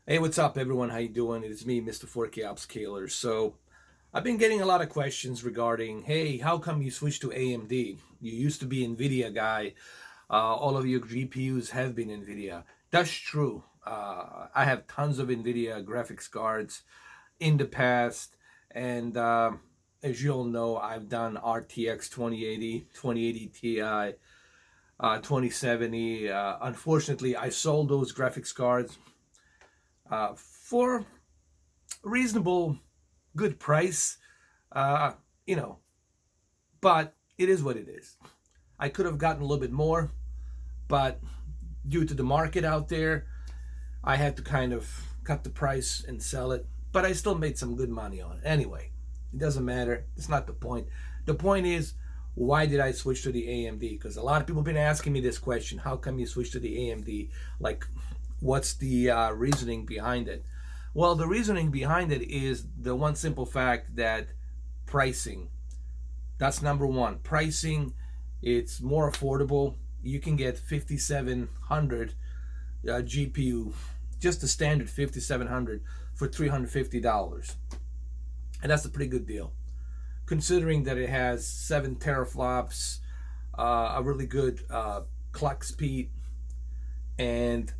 Hey, what's up, everyone? How you doing? It's me, Mr. 4K Upscaler. So, I've been getting a lot of questions regarding, hey, how come you switched to AMD? You used to be NVIDIA guy. All of your GPUs have been NVIDIA. That's true. I have tons of NVIDIA graphics cards in the past, and as you all know, I've done RTX 2080, 2080 Ti, 2070. Unfortunately, I sold those graphics cards for reasonable, good price, uh, you know, but it is what it is. I could have gotten a little bit more, but due to the market out there, I had to kind of cut the price and sell it. But I still made some good money on it. Anyway, it doesn't matter. It's not the point. The point is, why did I switch to the AMD? Because a lot of people have been asking me this question: how come you switched to the AMD? Like, what's the reasoning behind it? Well, the reasoning behind it is the one simple fact that pricing. That's number one. Pricing, it's more affordable. You can get 5700 GPU, just a standard 5700 for $350. And that's a pretty good deal, considering that it has 7 teraflops, a really good clock speed, and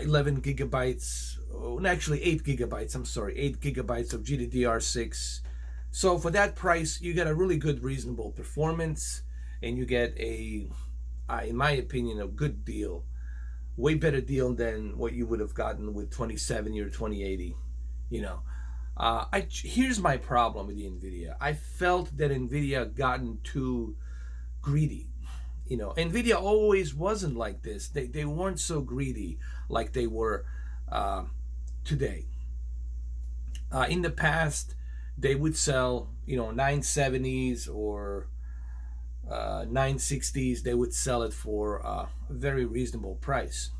11 gigabytes, actually 8 gigabytes, I'm sorry, 8 gigabytes of GDDR6. So for that price, you get a really good, reasonable performance, and you get in my opinion, a good deal. Way better deal than what you would have gotten with 2070 or 2080. You know, here's my problem with the NVIDIA. I felt that NVIDIA gotten too greedy. NVIDIA always wasn't like this. They weren't so greedy like they were today. In the past, they would sell 970s or 960s. They would sell it for a very reasonable price.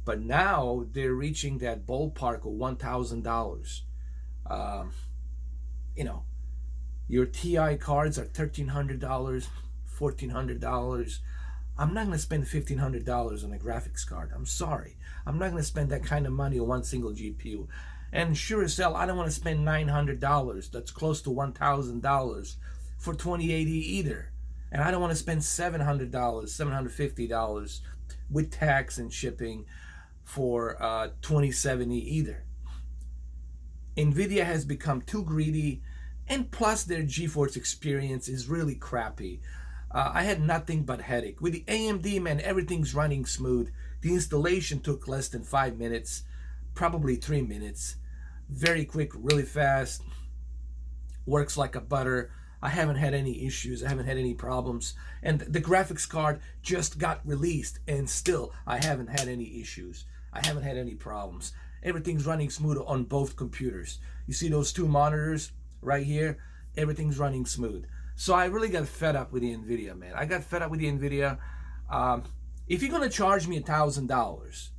But now they're reaching that ballpark of $1,000. Um, you know, your TI cards are $1,300, $1,400. I'm not going to spend $1,500 on a graphics card. I'm sorry. I'm not going to spend that kind of money on one single GPU. And sure as hell, I don't want to spend $900. That's close to $1,000 for 2080 either. And I don't want to spend $700, $750 with tax and shipping for 2070 either. NVIDIA has become too greedy, and plus their GeForce experience is really crappy. I had nothing but headache. With the AMD, man, everything's running smooth. The installation took less than 5 minutes, probably 3 minutes. Very quick, really fast. Works like a butter. I haven't had any issues. I haven't had any problems. And the graphics card just got released, and still I haven't had any issues. I haven't had any problems. Everything's running smooth on both computers. You see those two monitors right here? Everything's running smooth. So I really got fed up with the NVIDIA, man. I got fed up with the NVIDIA. If you're going to charge me $1,000,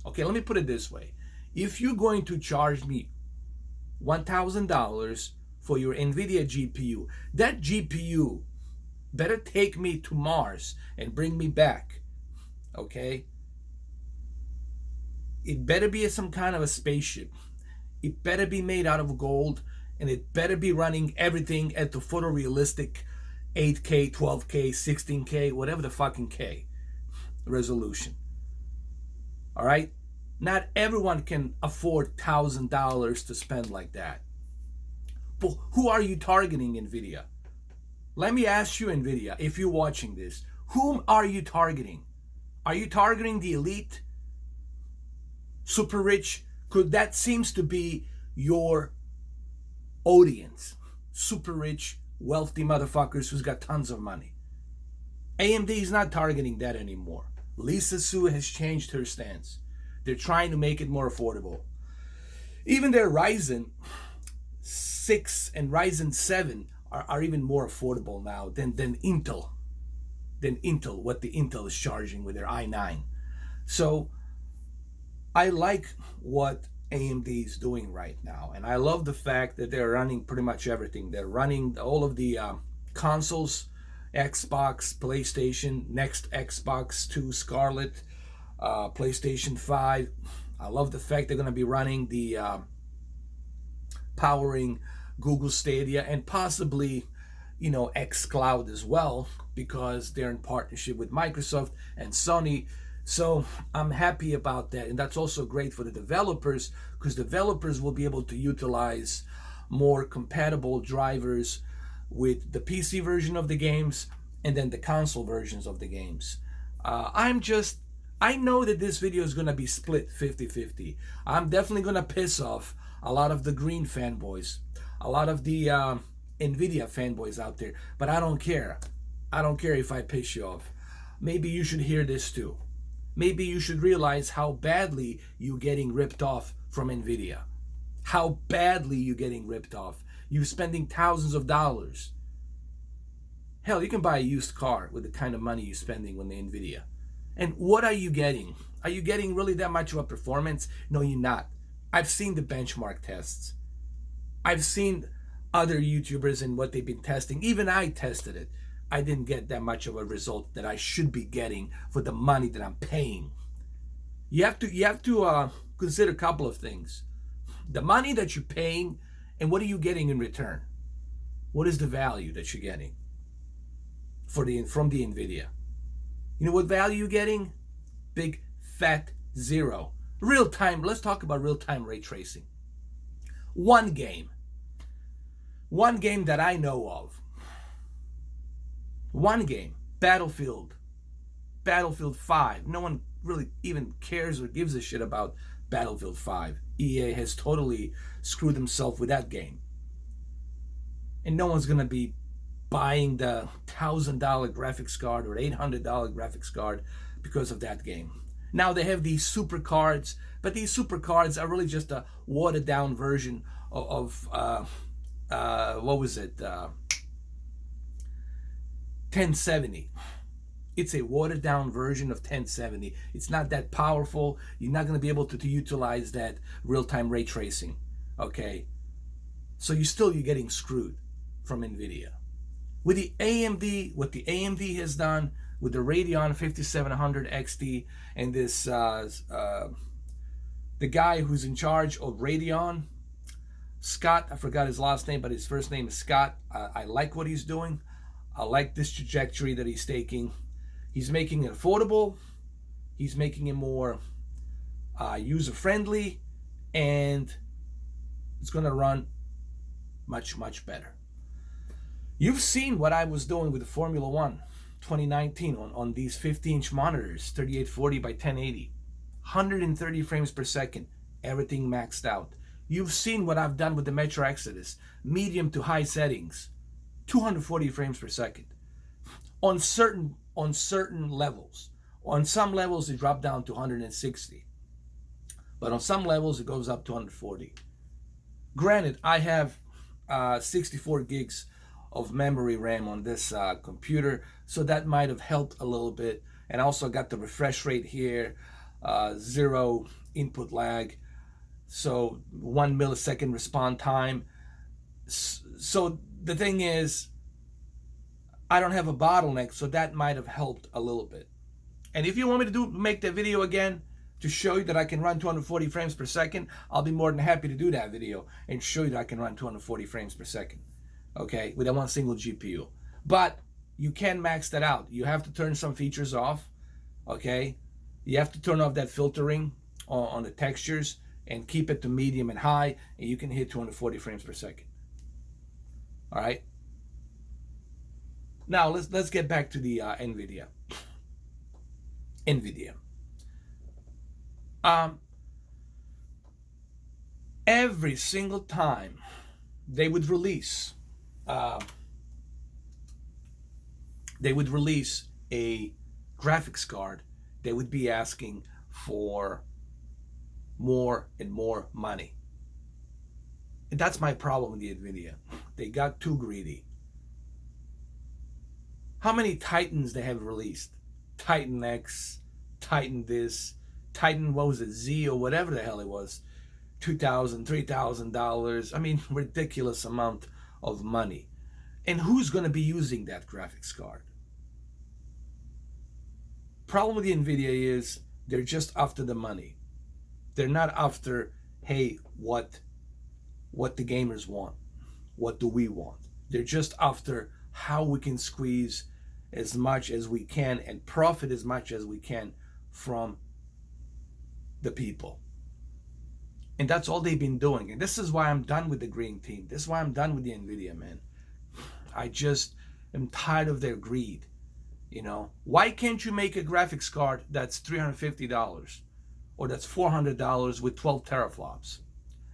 okay, let me put it this way. If you're going to charge me $1,000 for your NVIDIA GPU, that GPU better take me to Mars and bring me back, okay? It better be some kind of a spaceship. It better be made out of gold, and it better be running everything at the photorealistic 8K, 12K, 16K, whatever the fucking K resolution. All right? Not everyone can afford $1,000 to spend like that. But who are you targeting, NVIDIA? Let me ask you, NVIDIA, if you're watching this, whom are you targeting? Are you targeting the elite? Super rich? Because that seems to be your audience. Super rich, wealthy motherfuckers who's got tons of money. AMD is not targeting that anymore. Lisa Su has changed her stance. They're trying to make it more affordable. Even their Ryzen 6 and Ryzen 7 are even more affordable now than Intel. What the Intel is charging with their i9. So I like what AMD is doing right now, and I love the fact that they're running pretty much everything. They're running all of the consoles, Xbox, PlayStation, next Xbox 2 Scarlet, PlayStation 5, I love the fact they're going to be running the powering Google Stadia and possibly, xCloud as well, because they're in partnership with Microsoft and Sony. So I'm happy about that. And that's also great for the developers, because developers will be able to utilize more compatible drivers with the PC version of the games and then the console versions of the games. I know that this video is going to be split 50-50. I'm definitely going to piss off a lot of the green fanboys, a lot of the NVIDIA fanboys out there, but I don't care. I don't care if I piss you off. Maybe you should hear this too. Maybe you should realize how badly you're getting ripped off from NVIDIA. How badly you're getting ripped off. You're spending thousands of dollars. Hell, you can buy a used car with the kind of money you're spending on the NVIDIA. And what are you getting? Are you getting really that much of a performance? No, you're not. I've seen the benchmark tests. I've seen other YouTubers and what they've been testing. Even I tested it. I didn't get that much of a result that I should be getting for the money that I'm paying. You have to consider a couple of things. The money that you're paying, and what are you getting in return? What is the value that you're getting from the NVIDIA? You know what value you're getting? Big fat zero. Real time. Let's talk about real time ray tracing. One game that I know of. One game, Battlefield 5. No one really even cares or gives a shit about Battlefield 5. EA has totally screwed himself with that game. And no one's going to be buying the $1,000 graphics card or $800 graphics card because of that game. Now they have these super cards, but these super cards are really just a watered down version of what was it? 1070. It's a watered down version of 1070. It's not that powerful. You're not going to be able to utilize that real-time ray tracing. Okay? So you're getting screwed from NVIDIA. With the AMD, what the AMD has done with the Radeon 5700 XT and this, the guy who's in charge of Radeon, Scott, I forgot his last name, but his first name is Scott. I like what he's doing. I like this trajectory that he's taking. He's making it affordable. He's making it more user-friendly, and it's going to run much, much better. You've seen what I was doing with the Formula 1 2019 on these 50-inch monitors, 3840 by 1080, 130 frames per second, everything maxed out. You've seen what I've done with the Metro Exodus, medium to high settings, 240 frames per second. On certain levels. On some levels it dropped down to 160. But on some levels it goes up to 140. Granted, I have 64 gigs of memory RAM on this computer, so that might have helped a little bit. And I also got the refresh rate here, 0 input lag, so 1 millisecond response time. So the thing is, I don't have a bottleneck, so that might have helped a little bit. And if you want me to make that video again to show you that I can run 240 frames per second, I'll be more than happy to do that video and show you that I can run 240 frames per second, okay, with that one single GPU. But you can max that out. You have to turn some features off, okay? You have to turn off that filtering on the textures and keep it to medium and high, and you can hit 240 frames per second. All right. Now let's get back to the NVIDIA. Every single time they would release a graphics card, they would be asking for more and more money. And that's my problem with the NVIDIA. They got too greedy. How many Titans they have released? Titan X, Titan this, Titan, what was it, Z or whatever the hell it was. $2,000, $3,000. I mean, ridiculous amount of money. And who's going to be using that graphics card? Problem with the NVIDIA is they're just after the money. They're not after, hey, what the gamers want. What do we want? They're just after how we can squeeze as much as we can and profit as much as we can from the people. And that's all they've been doing. And this is why I'm done with the green team. This is why I'm done with the NVIDIA, man. I just am tired of their greed. You know, why can't you make a graphics card that's $350 or that's $400 with 12 teraflops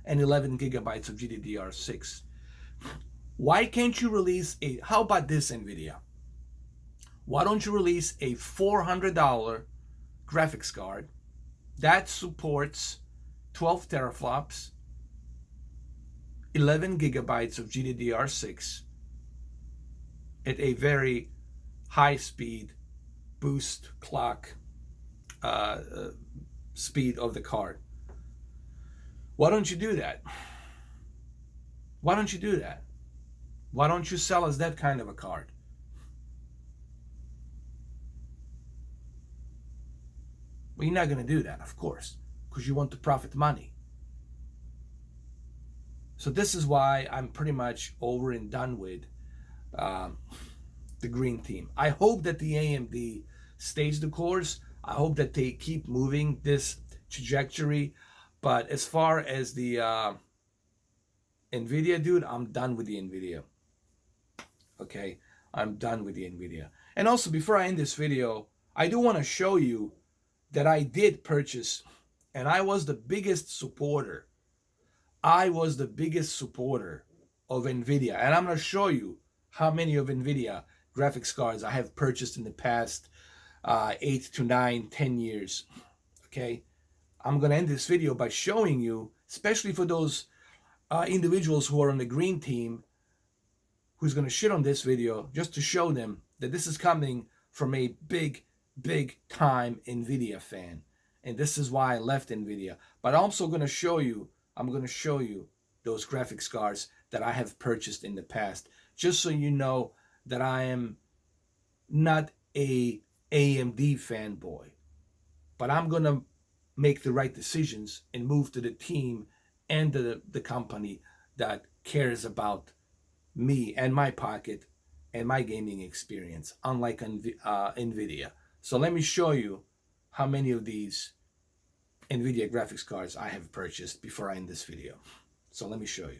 and 11 gigabytes of GDDR6? Why can't you release how about this, NVIDIA? Why don't you release a $400 graphics card that supports 12 teraflops, 11 gigabytes of GDDR6 at a very high speed boost clock speed of the card? Why don't you do that? Why don't you do that? Why don't you sell us that kind of a card? Well, you're not going to do that, of course, because you want to profit money. So this is why I'm pretty much over and done with the green team. I hope that the AMD stays the course. I hope that they keep moving this trajectory. But as far as the NVIDIA, dude, I'm done with the NVIDIA. Okay, I'm done with the NVIDIA. And also, before I end this video, I do want to show you that I did purchase, and I was the biggest supporter. I was the biggest supporter of NVIDIA. And I'm going to show you how many of NVIDIA graphics cards I have purchased in the past 8 to 9, 10 years. Okay, I'm going to end this video by showing you, especially for those individuals who are on the green team, who's going to shit on this video, just to show them that this is coming from a big time NVIDIA fan. And this is why I left NVIDIA. But I'm also going to show you, those graphics cards that I have purchased in the past, just so you know that I am not a AMD fanboy. But I'm going to make the right decisions and move to the team and the company that cares about me and my pocket and my gaming experience, unlike NVIDIA. So let me show you how many of these NVIDIA graphics cards I have purchased before I end this video. So let me show you.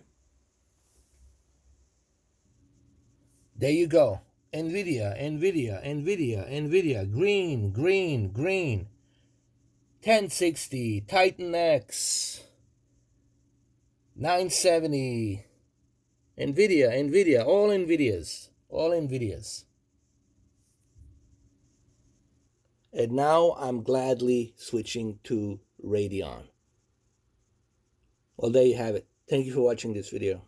There you go. NVIDIA, green. 1060, Titan X, 970, NVIDIA, all NVIDIAs. And now I'm gladly switching to Radeon. Well, there you have it. Thank you for watching this video.